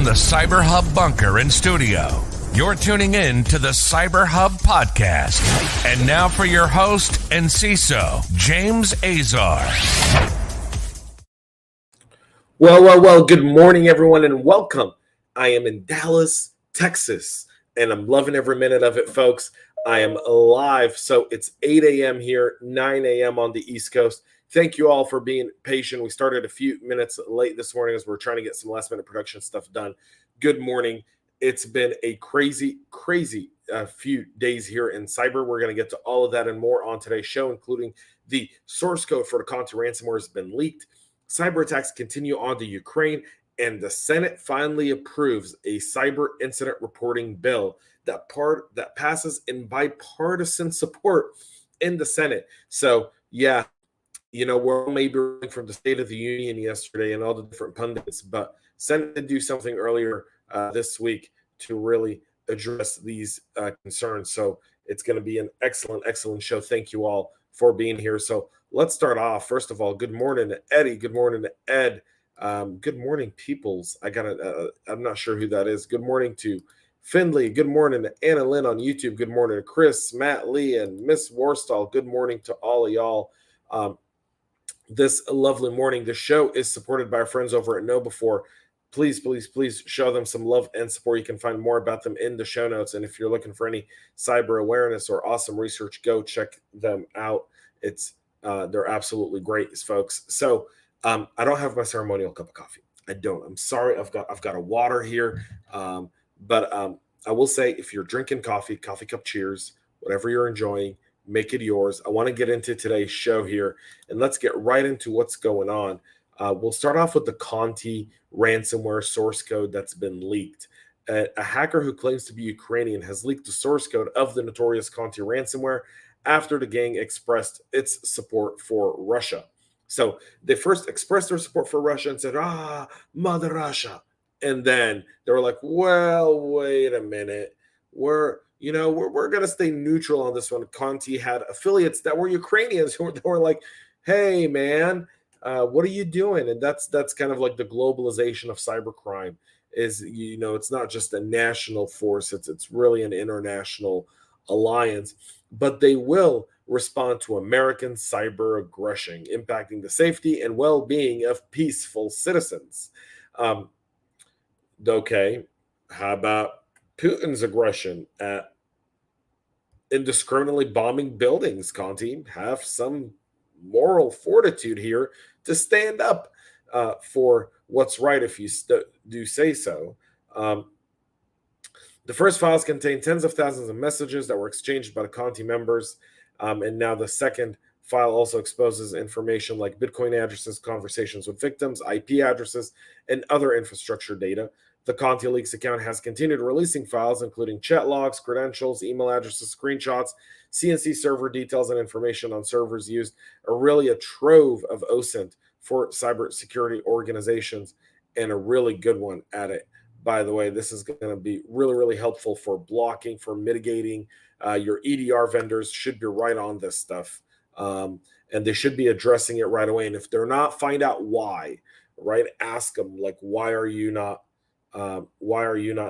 from the CyberHub bunker and studio, you're tuning in to the CyberHub Podcast. And now for your host and CISO, James Azar. Well, good morning, everyone, and welcome. I am in Dallas, Texas, and I'm loving every minute of it, folks. I am live, so it's 8 a.m. here, 9 a.m. on the East Coast. Thank you all for being patient. We started a few minutes late this morning as we're trying to get some last-minute production stuff done. Good morning. It's been a crazy few days here in cyber. We're going to get to all of that and more on today's show, including the source code for the Conti ransomware has been leaked. Cyber attacks continue on to Ukraine, and the Senate finally approves a cyber incident reporting bill that passes in bipartisan support in the Senate. So, yeah. We're maybe from the State of the Union yesterday and all the different pundits, but Senate did do something earlier this week to really address these concerns. So it's going to be an excellent show. Thank you all for being here. So let's start off. First of all, good morning to Eddie. Good morning to Ed. Good morning, Peoples. I'm not sure who that is. Good morning to Findley. Good morning to Anna Lynn on YouTube. Good morning to Chris, Matt Lee, and Miss Warstall. Good morning to all of y'all. This lovely morning. The show is supported by our friends over at KnowBe4. Please show them some love and support. You can find more about them in the show notes. And if you're looking for any cyber awareness or awesome research, go check them out. They're absolutely great, folks. So I don't have my ceremonial cup of coffee. I don't. I'm sorry. I've got a water here. But I will say, if you're drinking coffee cup cheers, whatever you're enjoying, make it yours. I want to get into today's show here, and let's get right into what's going on. We'll start off with the Conti ransomware source code that's been leaked. A hacker who claims to be Ukrainian has leaked the source code of the notorious Conti ransomware after the gang expressed its support for Russia. So they first expressed their support for Russia and said, Mother Russia. And then they were like, well, wait a minute. We're going to stay neutral on this one. Conti had affiliates that were Ukrainians who were like, hey, man, what are you doing? And that's kind of like the globalization of cybercrime is, it's not just a national force. It's really an international alliance. But they will respond to American cyber aggression, impacting the safety and well-being of peaceful citizens. Okay, how about Putin's aggression at indiscriminately bombing buildings? Conti, have some moral fortitude here to stand up for what's right if you do say so. The first files contain tens of thousands of messages that were exchanged by the Conti members, and now the second file also exposes information like Bitcoin addresses, conversations with victims, IP addresses, and other infrastructure data. The Conti Leaks account has continued releasing files, including chat logs, credentials, email addresses, screenshots, CNC server details, and information on servers used. Really a trove of OSINT for cybersecurity organizations, and a really good one at it. By the way, this is going to be really helpful for blocking, for mitigating. Your EDR vendors should be right on this stuff, and they should be addressing it right away. And if they're not, find out why. Right? Ask them, like, why are you not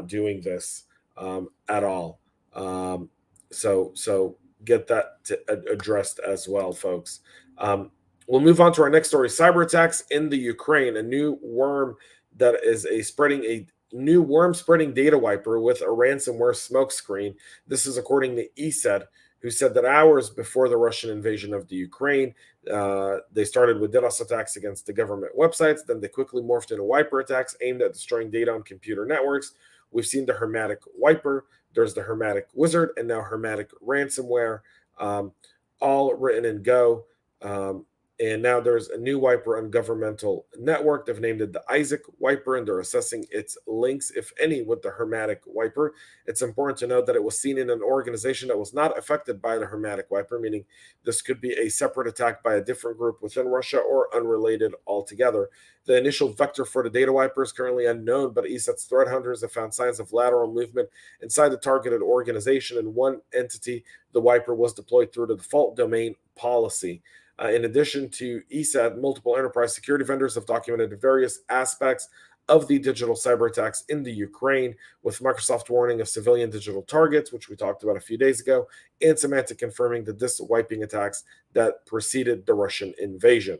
doing this at all? So get that addressed as well, folks. We'll move on to our next story. Cyber attacks in the Ukraine. A new worm that is spreading data wiper with a ransomware Smokescreen. This is according to ESET, who said that hours before the Russian invasion of the Ukraine, they started with DDoS attacks against the government websites. Then they quickly morphed into wiper attacks aimed at destroying data on computer networks. We've seen the Hermetic Wiper, there's the Hermetic Wizard, and now Hermetic Ransomware, all written in Go. And now there's a new wiper on governmental network. They've named it the Isaac Wiper, and they're assessing its links, if any, with the Hermetic Wiper. It's important to note that it was seen in an organization that was not affected by the Hermetic Wiper, meaning this could be a separate attack by a different group within Russia or unrelated altogether. The initial vector for the data wiper is currently unknown, but ESET's threat hunters have found signs of lateral movement inside the targeted organization. In one entity, the wiper was deployed through the default domain policy. In addition to ESET, multiple enterprise security vendors have documented various aspects of the digital cyber attacks in the Ukraine, with Microsoft warning of civilian digital targets, which we talked about a few days ago, and Symantec confirming the disk wiping attacks that preceded the Russian invasion.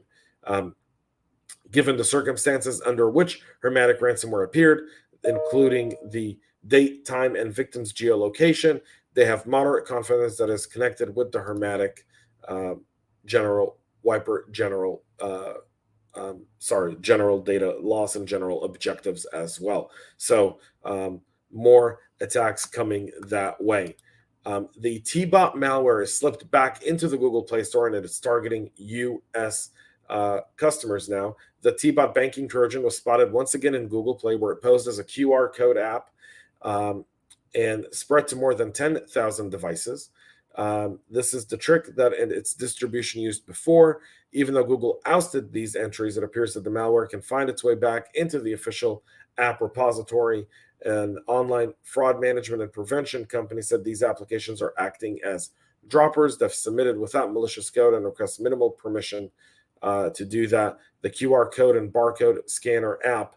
Given the circumstances under which Hermetic ransomware appeared, including the date, time, and victim's geolocation, they have moderate confidence that is connected with the Hermetic general data loss and general objectives as well. So more attacks coming that way. The TeaBot malware is slipped back into the Google Play Store, and it is targeting U.S. Customers now. The TeaBot banking Trojan was spotted once again in Google Play, where it posed as a QR code app and spread to more than 10,000 devices. This is the trick that in its distribution used before. Even though Google ousted these entries, it appears that the malware can find its way back into the official app repository. An online fraud management and prevention company said these applications are acting as droppers. They've submitted without malicious code and request minimal permission to do that. The QR code and barcode scanner app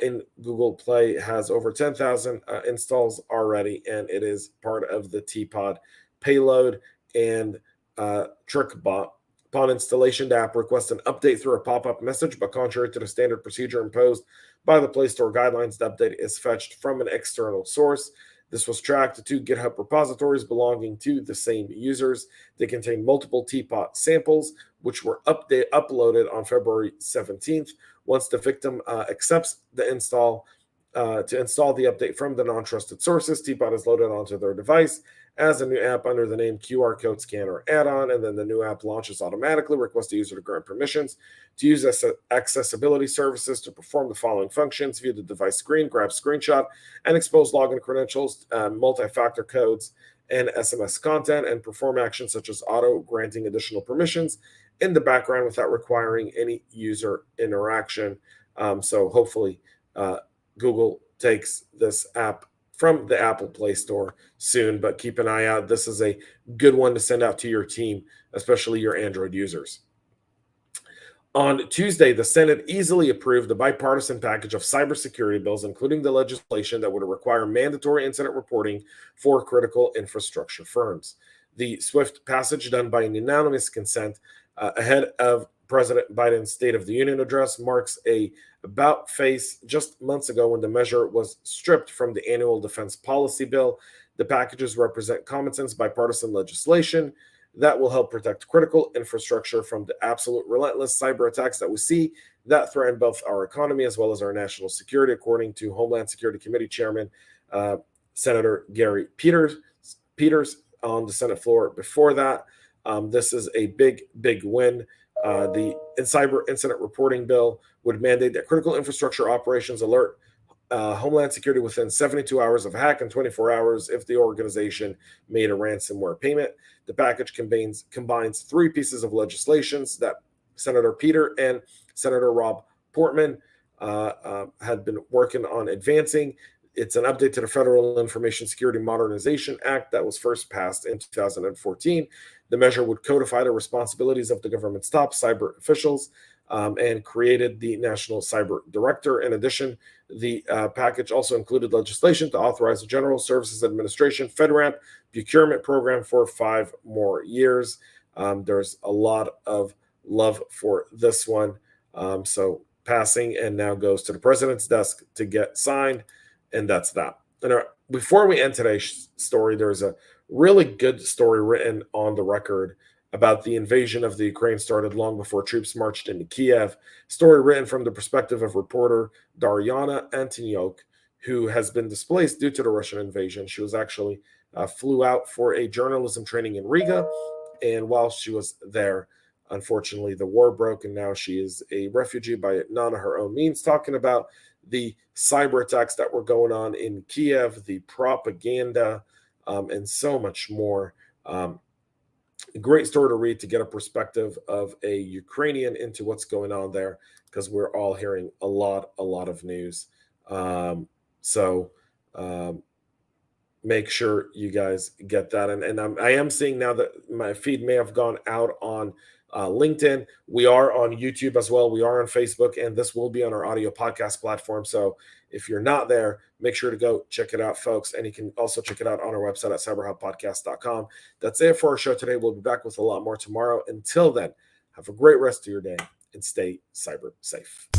in Google Play has over 10,000 installs already, and it is part of the TeaPod payload and TrickBot. Upon installation, the app requests an update through a pop-up message, but contrary to the standard procedure imposed by the Play Store guidelines, the update is fetched from an external source. This was tracked to two GitHub repositories belonging to the same users. They contain multiple TeaPot samples, which were uploaded on February 17th. Once the victim accepts the install, to install the update from the non-trusted sources, TeaBot is loaded onto their device as a new app under the name QR Code Scanner Add-on, and then the new app launches automatically. Request the user to grant permissions to use accessibility services to perform the following functions: view the device screen, grab screenshot, and expose login credentials, multi-factor codes, and SMS content, and perform actions such as auto-granting additional permissions in the background without requiring any user interaction. So hopefully Google takes this app from the Apple Play Store soon, but keep an eye out. This is a good one to send out to your team, especially your Android users. On Tuesday, the Senate easily approved the bipartisan package of cybersecurity bills, including the legislation that would require mandatory incident reporting for critical infrastructure firms. The swift passage, done by an unanimous consent ahead of President Biden's State of the Union address, marks a about-face just months ago when the measure was stripped from the annual defense policy bill. The packages represent common sense bipartisan legislation that will help protect critical infrastructure from the absolute relentless cyber attacks that we see that threaten both our economy as well as our national security, according to Homeland Security Committee Chairman Senator Gary Peters on the Senate floor. Before that, this is a big win. The cyber incident reporting bill would mandate that critical infrastructure operations alert Homeland Security within 72 hours of a hack and 24 hours if the organization made a ransomware payment. The package combines three pieces of legislation that Senator Peter and Senator Rob Portman had been working on advancing. It's an update to the Federal Information Security Modernization Act that was first passed in 2014. The measure would codify the responsibilities of the government's top cyber officials and created the National Cyber Director. In addition, the package also included legislation to authorize the General Services Administration FedRAMP procurement program for 5 more years. There's a lot of love for this one. So passing and now goes to the president's desk to get signed. And that's that. And before we end today's story, there's a really good story written on the record about the invasion of the Ukraine started long before troops marched into Kiev. Story written from the perspective of reporter Daryana Antonyuk, who has been displaced due to the Russian invasion. She was actually flew out for a journalism training in Riga. And while she was there, unfortunately, the war broke, and now she is a refugee by none of her own means, talking about the cyber attacks that were going on in Kiev, the propaganda, and so much more. Great story to read to get a perspective of a Ukrainian into what's going on there, because we're all hearing a lot of news. make sure you guys get that. And I am seeing now that my feed may have gone out on LinkedIn. We are on YouTube as well. We are on Facebook, and this will be on our audio podcast platform. So if you're not there, make sure to go check it out, folks. And you can also check it out on our website at cyberhubpodcast.com. That's it for our show today. We'll be back with a lot more tomorrow. Until then, have a great rest of your day and stay cyber safe.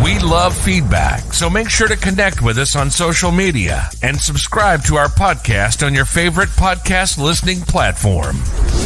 We love feedback, so make sure to connect with us on social media and subscribe to our podcast on your favorite podcast listening platform.